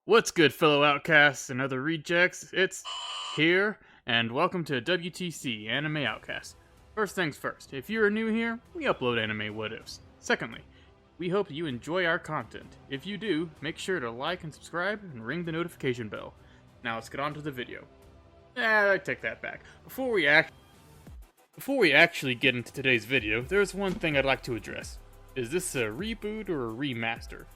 What's good, fellow outcasts and other rejects? It's here, and welcome to WTC Anime Outcast. First things first, if you're new here, we upload anime what-ifs. Secondly, we hope you enjoy our content. If you do, make sure to like and subscribe and ring the notification bell. Now let's get on to the video. I take that back. Before we actually get into today's video, there's one thing I'd like to address. Is this a reboot or a remaster?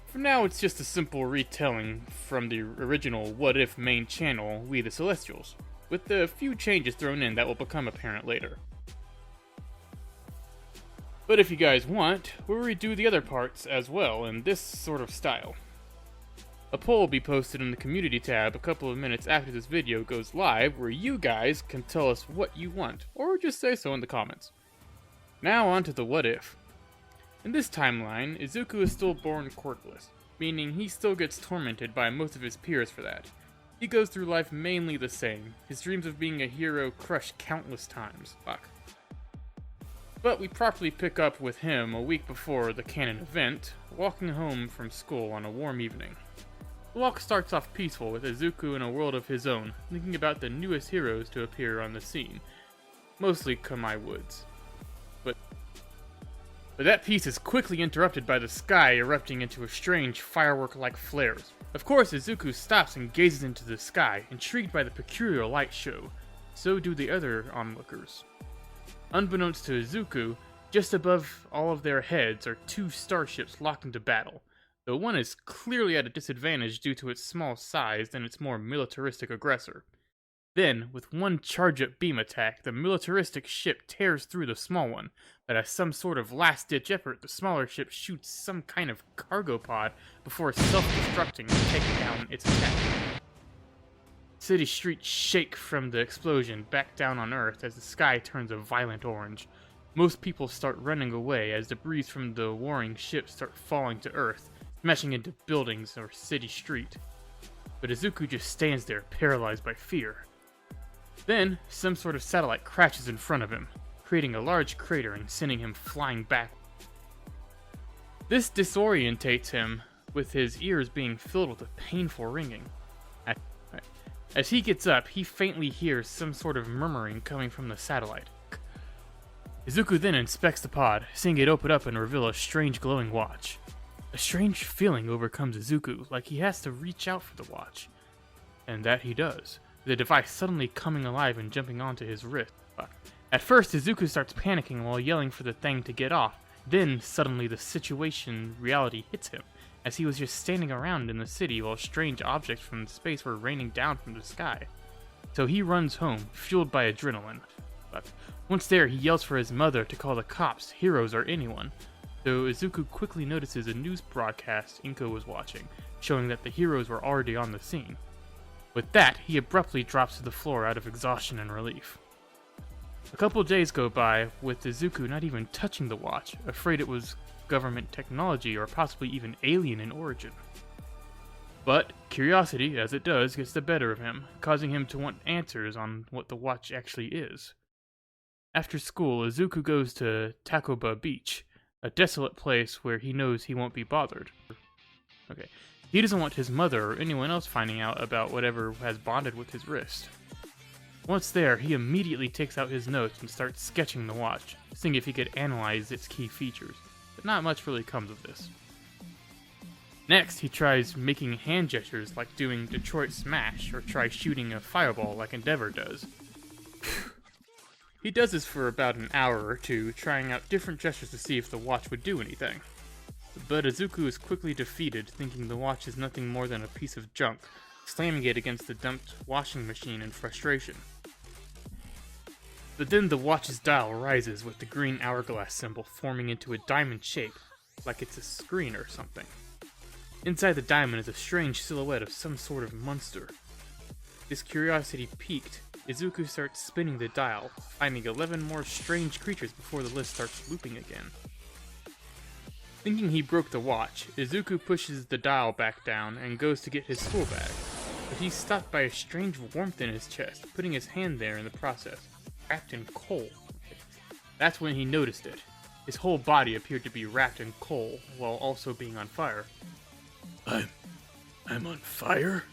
For now, it's just a simple retelling from the original What If main channel, We the Celestials, with a few changes thrown in that will become apparent later. But if you guys want, we'll redo the other parts as well in this sort of style. A poll will be posted in the community tab a couple of minutes after this video goes live where you guys can tell us what you want, or just say so in the comments. Now on to the What If. In this timeline, Izuku is still born quirkless, meaning he still gets tormented by most of his peers for that. He goes through life mainly the same, his dreams of being a hero crushed countless times. Fuck. But we properly pick up with him a week before the canon event, walking home from school on a warm evening. The walk starts off peaceful with Izuku in a world of his own, thinking about the newest heroes to appear on the scene, mostly Kamai Woods. But that peace is quickly interrupted by the sky erupting into a strange firework-like flares. Of course, Izuku stops and gazes into the sky, intrigued by the peculiar light show. So do the other onlookers. Unbeknownst to Izuku, just above all of their heads are two starships locked into battle. Though one is clearly at a disadvantage due to its small size and its more militaristic aggressor. Then, with one charge-up beam attack, the militaristic ship tears through the small one, but as some sort of last-ditch effort, the smaller ship shoots some kind of cargo pod before self-destructing and taking down its attack. City streets shake from the explosion back down on Earth as the sky turns a violent orange. Most people start running away as debris from the warring ships start falling to Earth, smashing into buildings or city street. But Izuku just stands there, paralyzed by fear. Then, some sort of satellite crashes in front of him, creating a large crater and sending him flying back. This disorientates him, with his ears being filled with a painful ringing. As he gets up, he faintly hears some sort of murmuring coming from the satellite. Izuku then inspects the pod, seeing it open up and reveal a strange glowing watch. A strange feeling overcomes Izuku, like he has to reach out for the watch. And that he does, the device suddenly coming alive and jumping onto his wrist. At first, Izuku starts panicking while yelling for the thing to get off. Then, suddenly reality hits him, as he was just standing around in the city while strange objects from space were raining down from the sky. So he runs home, fueled by adrenaline. But once there, he yells for his mother to call the cops, heroes, or anyone. So Izuku quickly notices a news broadcast Inko was watching, showing that the heroes were already on the scene. With that, he abruptly drops to the floor out of exhaustion and relief. A couple days go by, with Izuku not even touching the watch, afraid it was government technology or possibly even alien in origin. But curiosity, as it does, gets the better of him, causing him to want answers on what the watch actually is. After school, Izuku goes to Takoba Beach, a desolate place where he knows he won't be bothered. He doesn't want his mother or anyone else finding out about whatever has bonded with his wrist. Once there, he immediately takes out his notes and starts sketching the watch, seeing if he could analyze its key features, but not much really comes of this. Next, he tries making hand gestures like doing Detroit Smash, or tries shooting a fireball like Endeavor does. He does this for about an hour or two, trying out different gestures to see if the watch would do anything. But Izuku is quickly defeated, thinking the watch is nothing more than a piece of junk, slamming it against the dumped washing machine in frustration. But then the watch's dial rises with the green hourglass symbol forming into a diamond shape, like it's a screen or something. Inside the diamond is a strange silhouette of some sort of monster. This curiosity piqued, Izuku starts spinning the dial, finding 11 more strange creatures before the list starts looping again. Thinking he broke the watch, Izuku pushes the dial back down and goes to get his school bag, but he's stopped by a strange warmth in his chest, putting his hand there in the process, wrapped in coal. That's when he noticed it. His whole body appeared to be wrapped in coal, while also being on fire. I'm on fire?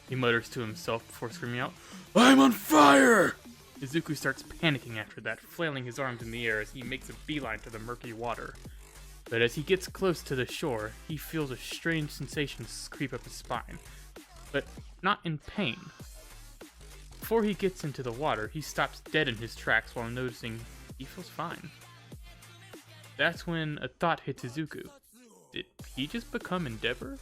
He mutters to himself before screaming out, I'm on fire! Izuku starts panicking after that, flailing his arms in the air as he makes a beeline to the murky water. But as he gets close to the shore, he feels a strange sensation creep up his spine, but not in pain. Before he gets into the water, he stops dead in his tracks while noticing he feels fine. That's when a thought hits Izuku. Did he just become Endeavor?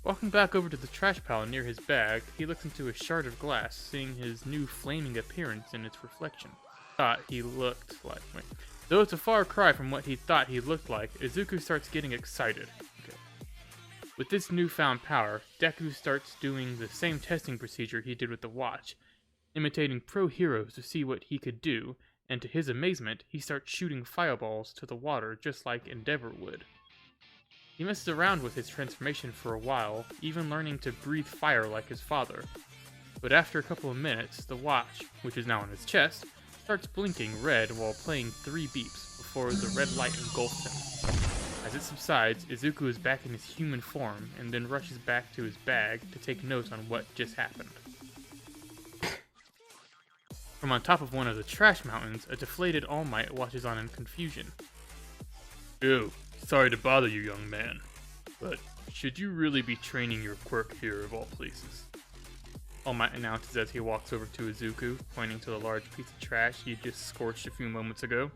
Walking back over to the trash pile near his bag, he looks into a shard of glass, seeing his new flaming appearance in its reflection. Though it's a far cry from what he thought he looked like, Izuku starts getting excited. Okay. With this newfound power, Deku starts doing the same testing procedure he did with the watch, imitating pro heroes to see what he could do, and to his amazement, he starts shooting fireballs to the water just like Endeavor would. He messes around with his transformation for a while, even learning to breathe fire like his father. But after a couple of minutes, the watch, which is now on his chest, starts blinking red while playing 3 beeps before the red light engulfs him. As it subsides, Izuku is back in his human form and then rushes back to his bag to take notes on what just happened. From on top of one of the trash mountains, a deflated All Might watches on in confusion. Ew. Sorry to bother you, young man, but should you really be training your quirk here of all places? All Might announces as he walks over to Izuku, pointing to the large piece of trash he just scorched a few moments ago.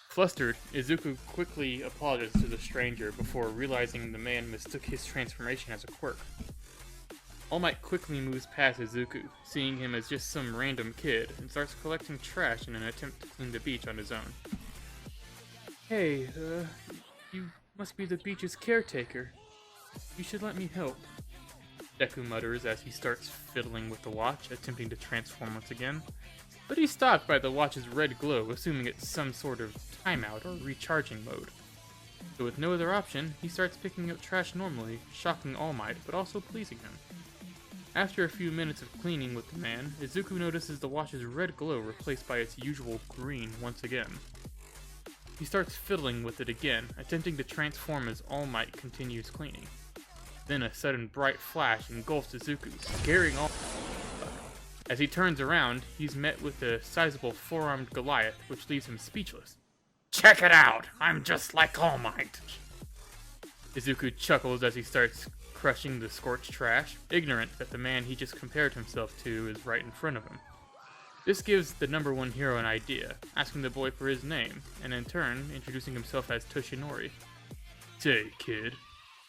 Flustered, Izuku quickly apologizes to the stranger before realizing the man mistook his transformation as a quirk. All Might quickly moves past Izuku, seeing him as just some random kid, and starts collecting trash in an attempt to clean the beach on his own. Hey, you must be the beach's caretaker. You should let me help. Deku mutters as he starts fiddling with the watch, attempting to transform once again. But he's stopped by the watch's red glow, assuming it's some sort of timeout or recharging mode. So with no other option, he starts picking up trash normally, shocking All Might, but also pleasing him. After a few minutes of cleaning with the man, Izuku notices the watch's red glow replaced by its usual green once again. He starts fiddling with it again, attempting to transform as All Might continues cleaning. Then a sudden bright flash engulfs Izuku, scaring All Might. As he turns around, he's met with a sizable 4-armed Goliath, which leaves him speechless. Check it out! I'm just like All Might! Izuku chuckles as he starts crushing the scorched trash, ignorant that the man he just compared himself to is right in front of him. This gives the number 1 hero an idea, asking the boy for his name, and in turn, introducing himself as Toshinori. Say, kid,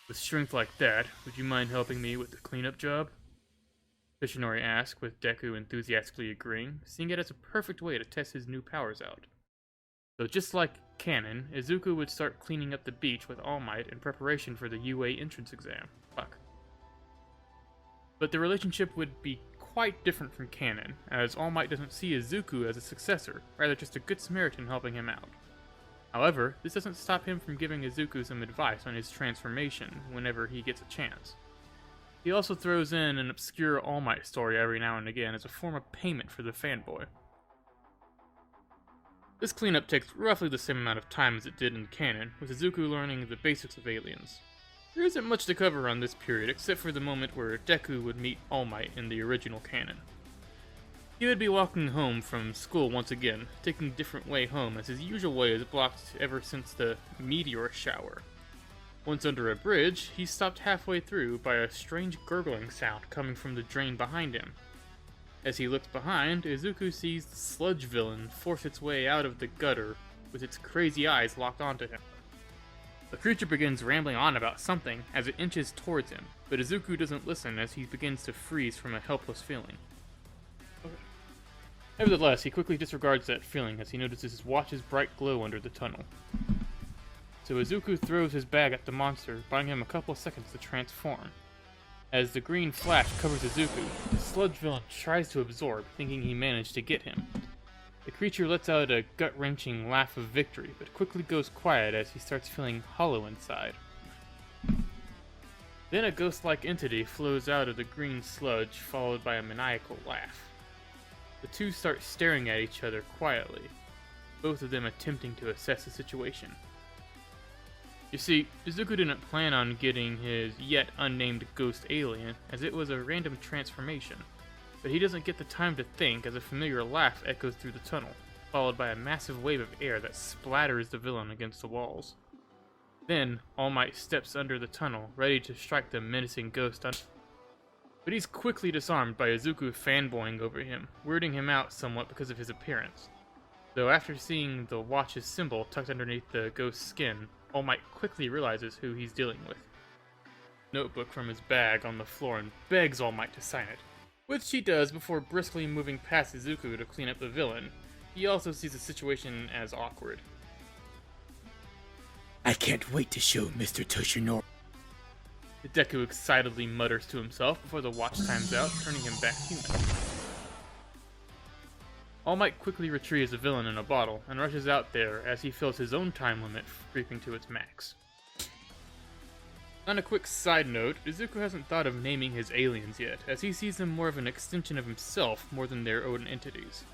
with strength like that, would you mind helping me with the cleanup job? Toshinori asks, with Deku enthusiastically agreeing, seeing it as a perfect way to test his new powers out. So just like canon, Izuku would start cleaning up the beach with All Might in preparation for the UA entrance exam. But the relationship would be quite different from canon, as All Might doesn't see Izuku as a successor, rather just a good Samaritan helping him out. However, this doesn't stop him from giving Izuku some advice on his transformation whenever he gets a chance. He also throws in an obscure All Might story every now and again as a form of payment for the fanboy. This cleanup takes roughly the same amount of time as it did in canon, with Izuku learning the basics of aliens. There isn't much to cover on this period, except for the moment where Deku would meet All Might in the original canon. He would be walking home from school once again, taking a different way home as his usual way is blocked ever since the meteor shower. Once under a bridge, he's stopped halfway through by a strange gurgling sound coming from the drain behind him. As he looks behind, Izuku sees the Sludge Villain force its way out of the gutter with its crazy eyes locked onto him. The creature begins rambling on about something as it inches towards him, but Izuku doesn't listen as he begins to freeze from a helpless feeling. Nevertheless, he quickly disregards that feeling as he notices his watch's bright glow under the tunnel. So Izuku throws his bag at the monster, buying him a couple seconds to transform. As the green flash covers Izuku, the Sludge Villain tries to absorb, thinking he managed to get him. The creature lets out a gut-wrenching laugh of victory, but quickly goes quiet as he starts feeling hollow inside. Then a ghost-like entity flows out of the green sludge, followed by a maniacal laugh. The two start staring at each other quietly, both of them attempting to assess the situation. You see, Izuku didn't plan on getting his yet unnamed ghost alien, as it was a random transformation. But he doesn't get the time to think as a familiar laugh echoes through the tunnel, followed by a massive wave of air that splatters the villain against the walls. Then, All Might steps under the tunnel, ready to strike the menacing ghost but he's quickly disarmed by Izuku fanboying over him, weirding him out somewhat because of his appearance. Though after seeing the watch's symbol tucked underneath the ghost's skin, All Might quickly realizes who he's dealing with. Notebook from his bag on the floor and begs All Might to sign it, which he does before briskly moving past Izuku to clean up the villain. He also sees the situation as awkward. I can't wait to show Mr. Toshinori. Deku excitedly mutters to himself before the watch times out, turning him back human. All Might quickly retrieves the villain in a bottle and rushes out there as he feels his own time limit creeping to its max. On a quick side note, Izuku hasn't thought of naming his aliens yet, as he sees them more of an extension of himself more than their own entities.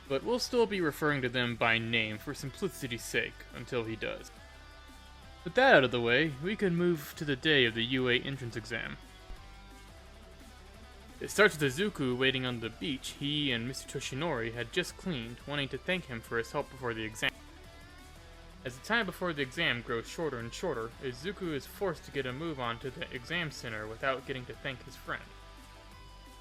But we'll still be referring to them by name for simplicity's sake until he does. With that out of the way, we can move to the day of the UA entrance exam. It starts with Izuku waiting on the beach he and Mr. Toshinori had just cleaned, wanting to thank him for his help before the exam. As the time before the exam grows shorter and shorter, Izuku is forced to get a move on to the exam center without getting to thank his friend.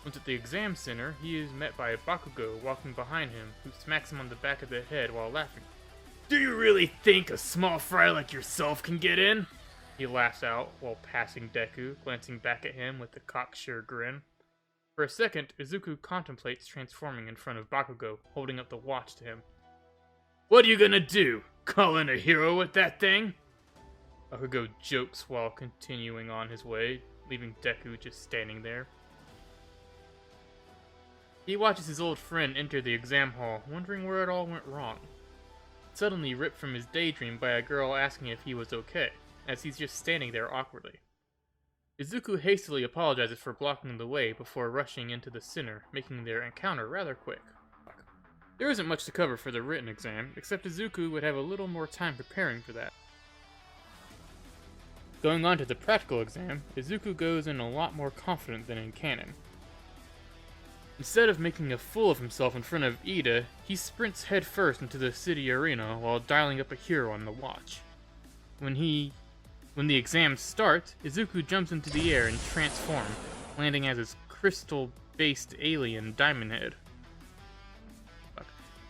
Once at the exam center, he is met by Bakugo walking behind him, who smacks him on the back of the head while laughing. "Do you really think a small fry like yourself can get in?" He laughs out while passing Deku, glancing back at him with a cocksure grin. For a second, Izuku contemplates transforming in front of Bakugo, holding up the watch to him. "What are you gonna do? Call in a hero with that thing?" Bakugo jokes while continuing on his way, leaving Deku just standing there. He watches his old friend enter the exam hall, wondering where it all went wrong. Suddenly ripped from his daydream by a girl asking if he was okay, as he's just standing there awkwardly. Izuku hastily apologizes for blocking the way before rushing into the center, making their encounter rather quick. There isn't much to cover for the written exam, except Izuku would have a little more time preparing for that. Going on to the practical exam, Izuku goes in a lot more confident than in canon. Instead of making a fool of himself in front of Ida, he sprints headfirst into the city arena while dialing up a hero on the watch. When the exams start, Izuku jumps into the air and transforms, landing as his crystal-based alien Diamond Head.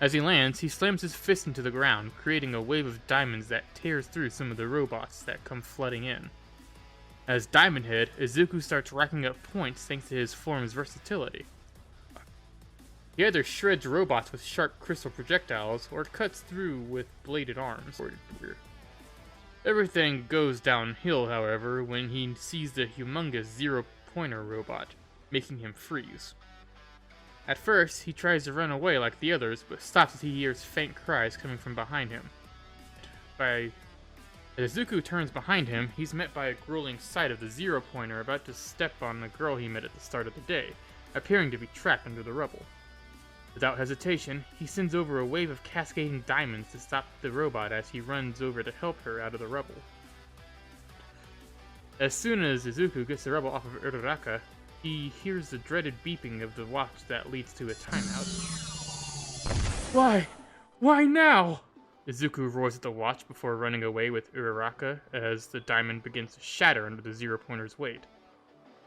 As he lands, he slams his fist into the ground, creating a wave of diamonds that tears through some of the robots that come flooding in. As Diamond Head, Izuku starts racking up points thanks to his form's versatility. He either shreds robots with sharp crystal projectiles, or cuts through with bladed arms. Everything goes downhill, however, when he sees the humongous zero-pointer robot, making him freeze. At first, he tries to run away like the others, but stops as he hears faint cries coming from behind him. As Izuku turns behind him, he's met by a grueling sight of the zero-pointer about to step on the girl he met at the start of the day, appearing to be trapped under the rubble. Without hesitation, he sends over a wave of cascading diamonds to stop the robot as he runs over to help her out of the rubble. As soon as Izuku gets the rubble off of Uraraka, he hears the dreaded beeping of the watch that leads to a timeout. "Why? Why now?" Izuku roars at the watch before running away with Uraraka as the diamond begins to shatter under the zero-pointer's weight.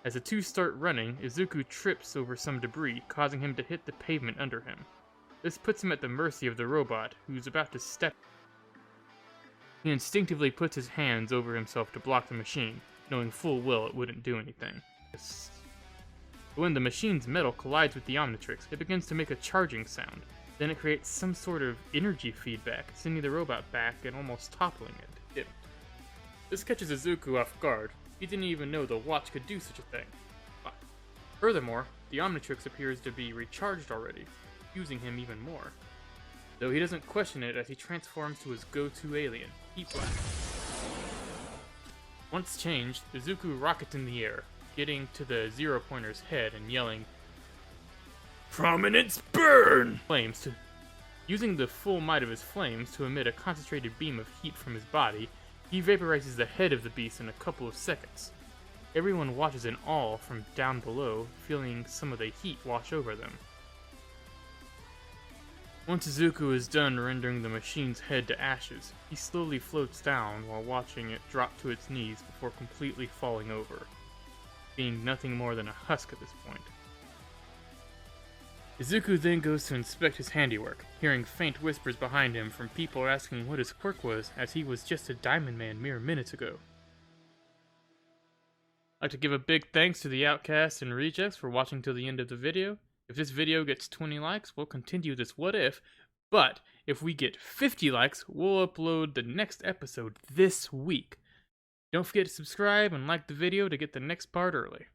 As the two start running, Izuku trips over some debris, causing him to hit the pavement under him. This puts him at the mercy of the robot, who's about to step. He instinctively puts his hands over himself to block the machine, knowing full well it wouldn't do anything. But when the machine's metal collides with the Omnitrix, it begins to make a charging sound. Then it creates some sort of energy feedback, sending the robot back and almost toppling it. This catches Izuku off guard. He didn't even know the watch could do such a thing. Furthermore, the Omnitrix appears to be recharged already, using him even more. Though he doesn't question it as he transforms to his go-to alien, Heat Blast. Once changed, Izuku rockets in the air, getting to the zero-pointer's head and yelling, "Prominence burn!" Using the full might of his flames to emit a concentrated beam of heat from his body, He vaporizes the head of the beast in a couple of seconds. Everyone watches in awe from down below, feeling some of the heat wash over them. Once Izuku is done rendering the machine's head to ashes, he slowly floats down while watching it drop to its knees before completely falling over, being nothing more than a husk at this point. Izuku then goes to inspect his handiwork, hearing faint whispers behind him from people asking what his quirk was, as he was just a Diamond Man mere minutes ago. I'd like to give a big thanks to the Outcasts and Rejects for watching till the end of the video. If this video gets 20 likes, we'll continue this what if, but if we get 50 likes, we'll upload the next episode this week. Don't forget to subscribe and like the video to get the next part early.